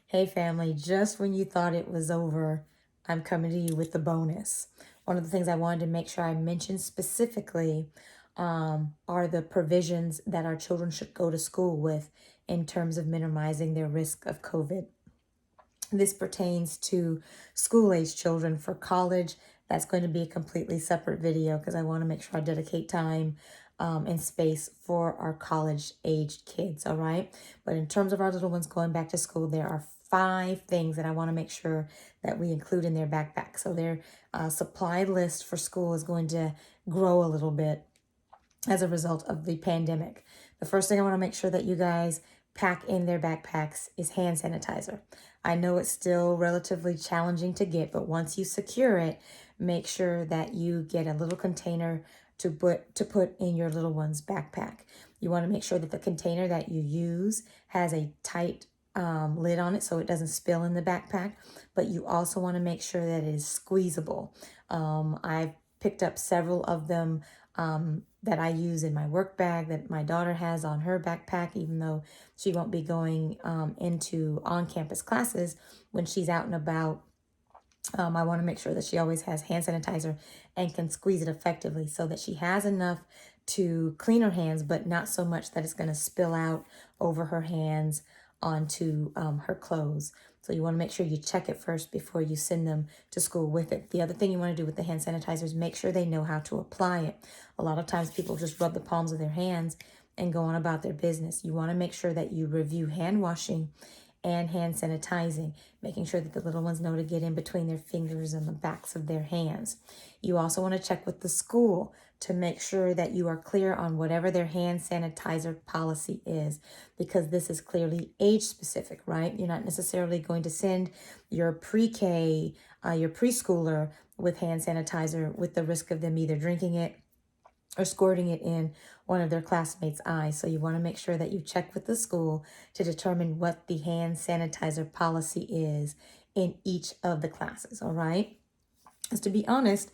Hey family, just when you thought it was over, I'm coming to you with the bonus. One of the things I wanted to make sure I mentioned specifically are the provisions that our children should go to school with in terms of minimizing their risk of COVID. This pertains to school-age children. For college, that's going to be a completely separate video because I want to make sure I dedicate time and space for our college-aged kids, all right? But in terms of our little ones going back to school, there are 5 things that I want to make sure that we include in their backpack. So their supply list for school is going to grow a little bit as a result of the pandemic. The first thing I want to make sure that you guys pack in their backpacks is hand sanitizer. I know it's still relatively challenging to get, but once you secure it, make sure that you get a little container to put in your little one's backpack. You want to make sure that the container that you use has a tight lid on it so it doesn't spill in the backpack, but you also want to make sure that it is squeezable. I've picked up several of them that I use in my work bag that my daughter has on her backpack, even though she won't be going into on-campus classes. When she's out and about, I want to make sure that she always has hand sanitizer and can squeeze it effectively so that she has enough to clean her hands, but not so much that it's going to spill out over her hands onto her clothes. So you want to make sure you check it first before you send them to school with it. The other thing you want to do with the hand sanitizer is make sure they know how to apply it. A lot of times people just rub the palms of their hands and go on about their business. You want to make sure that you review hand washing and hand sanitizing, making sure that the little ones know to get in between their fingers and the backs of their hands. You also want to check with the school to make sure that you are clear on whatever their hand sanitizer policy is, because this is clearly age specific, right? You're not necessarily going to send your pre-K, your preschooler with hand sanitizer with the risk of them either drinking it or squirting it in one of their classmates' eyes. So you want to make sure that you check with the school to determine what the hand sanitizer policy is in each of the classes, all right? Because to be honest,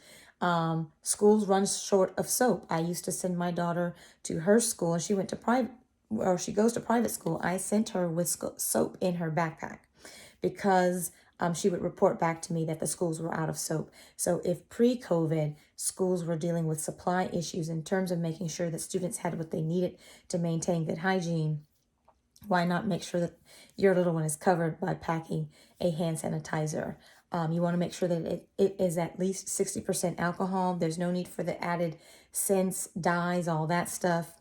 schools run short of soap. I used to send my daughter to her school, and she went to private, or she goes to private school. I sent her with soap in her backpack because she would report back to me that the schools were out of soap. So if pre-COVID, schools were dealing with supply issues in terms of making sure that students had what they needed to maintain good hygiene, why not make sure that your little one is covered by packing a hand sanitizer? You want to make sure that it is at least 60% alcohol. There's no need for the added scents, dyes, all that stuff.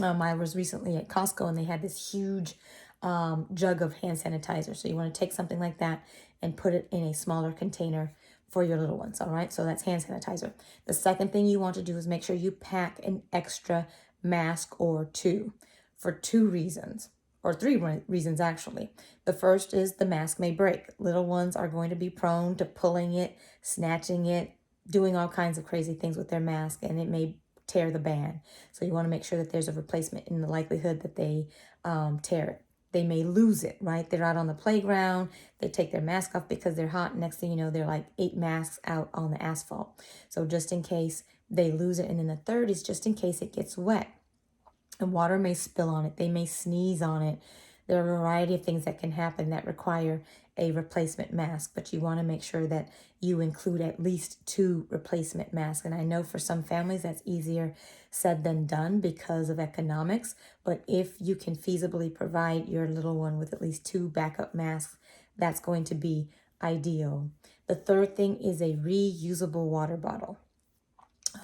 I was recently at Costco and they had this huge jug of hand sanitizer. So you want to take something like that and put it in a smaller container for your little ones. All right. So that's hand sanitizer. The second thing you want to do is make sure you pack an extra mask or two for 2 reasons, or 3 reasons actually. The first is the mask may break. Little ones are going to be prone to pulling it, snatching it, doing all kinds of crazy things with their mask, and it may tear the band. So you want to make sure that there's a replacement in the likelihood that they tear it. They may lose it, right? They're out on the playground. They take their mask off because they're hot. Next thing you know, they're like 8 masks out on the asphalt. So just in case they lose it. And then the third is just in case it gets wet and water may spill on it. They may sneeze on it. There are a variety of things that can happen that require a replacement mask, but you want to make sure that you include at least 2 replacement masks. And I know for some families that's easier said than done because of economics, but if you can feasibly provide your little one with at least 2 backup masks, that's going to be ideal. The third thing is a reusable water bottle.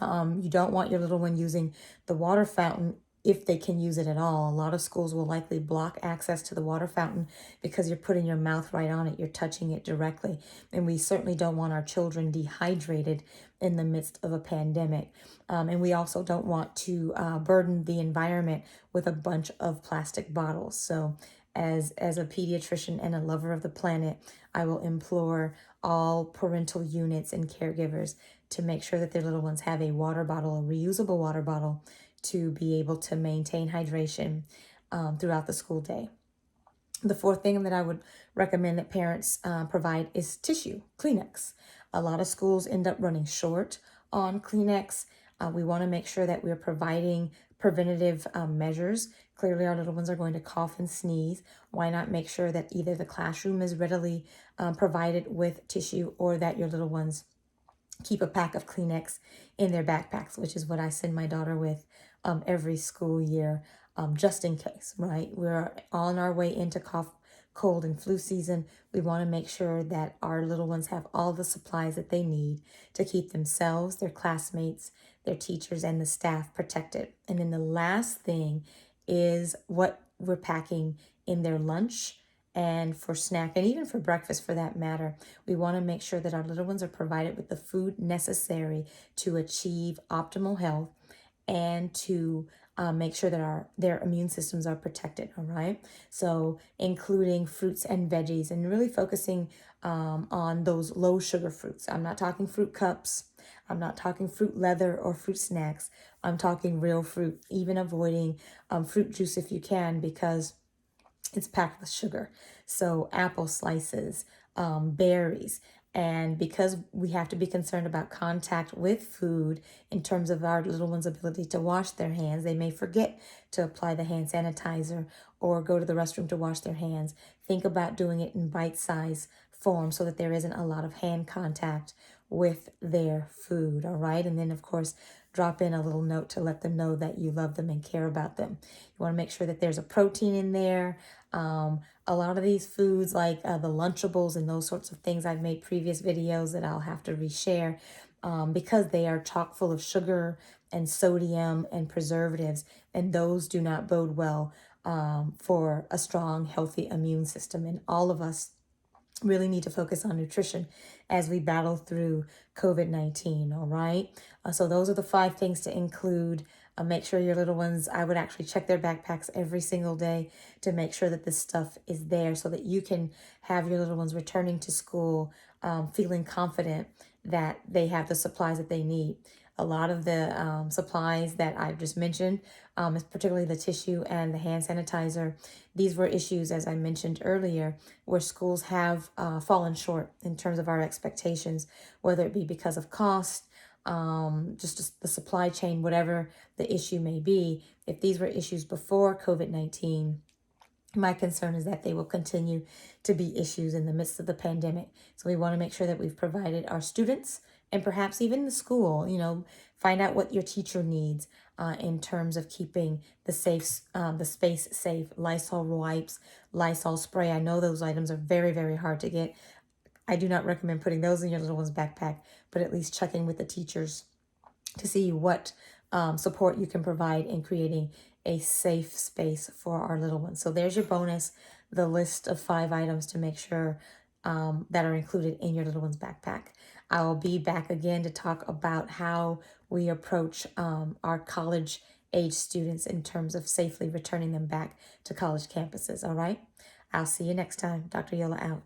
You don't want your little one using the water fountain if they can use it at all. A lot of schools will likely block access to the water fountain because you're putting your mouth right on it. You're touching it directly. And we certainly don't want our children dehydrated in the midst of a pandemic. And we also don't want to burden the environment with a bunch of plastic bottles. So as a pediatrician and a lover of the planet, I will implore all parental units and caregivers to make sure that their little ones have a water bottle, a reusable water bottle, to be able to maintain hydration throughout the school day. The fourth thing that I would recommend that parents provide is tissue, Kleenex. A lot of schools end up running short on Kleenex. We want to make sure that we're providing preventative measures Clearly, our little ones are going to cough and sneeze. Why not make sure that either the classroom is readily provided with tissue, or that your little ones keep a pack of Kleenex in their backpacks, which is what I send my daughter with every school year, just in case, right? We're on our way into cough, cold, and flu season. We want to make sure that our little ones have all the supplies that they need to keep themselves, their classmates, their teachers, and the staff protected. And then the last thing is what we're packing in their lunch and for snack, and even for breakfast for that matter. We want to make sure that our little ones are provided with the food necessary to achieve optimal health, and to make sure that their immune systems are protected. All right, so including fruits and veggies, and really focusing on those low sugar fruits. I'm not talking fruit cups, I'm not talking fruit leather or fruit snacks. I'm talking real fruit, even avoiding fruit juice if you can, because it's packed with sugar. So apple slices, berries. And because we have to be concerned about contact with food in terms of our little one's ability to wash their hands, they may forget to apply the hand sanitizer or go to the restroom to wash their hands. Think about doing it in bite-sized form so that there isn't a lot of hand contact with their food, all right? And then, of course, drop in a little note to let them know that you love them and care about them. You want to make sure that there's a protein in there. A lot of these foods, like the Lunchables and those sorts of things, I've made previous videos that I'll have to reshare, because they are chock full of sugar and sodium and preservatives, and those do not bode well for a strong, healthy immune system. And all of us really need to focus on nutrition as we battle through COVID-19, all right? So those are the 5 things to include. Make sure your little ones, I would actually check their backpacks every single day to make sure that this stuff is there, so that you can have your little ones returning to school feeling confident that they have the supplies that they need. A lot of the supplies that I've just mentioned, particularly the tissue and the hand sanitizer, these were issues, as I mentioned earlier, where schools have fallen short in terms of our expectations, whether it be because of cost, just the supply chain, whatever the issue may be. If these were issues before COVID-19, my concern is that they will continue to be issues in the midst of the pandemic. So we want to make sure that we've provided our students, and perhaps even the school, find out what your teacher needs in terms of keeping the space safe. Lysol wipes, Lysol spray. I know those items are very, very hard to get. I do not recommend putting those in your little one's backpack, but at least checking with the teachers to see what support you can provide in creating a safe space for our little ones. So there's your bonus, the list of 5 items to make sure that are included in your little one's backpack. I will be back again to talk about how we approach our college age students in terms of safely returning them back to college campuses, all right? I'll see you next time. Dr. Yola out.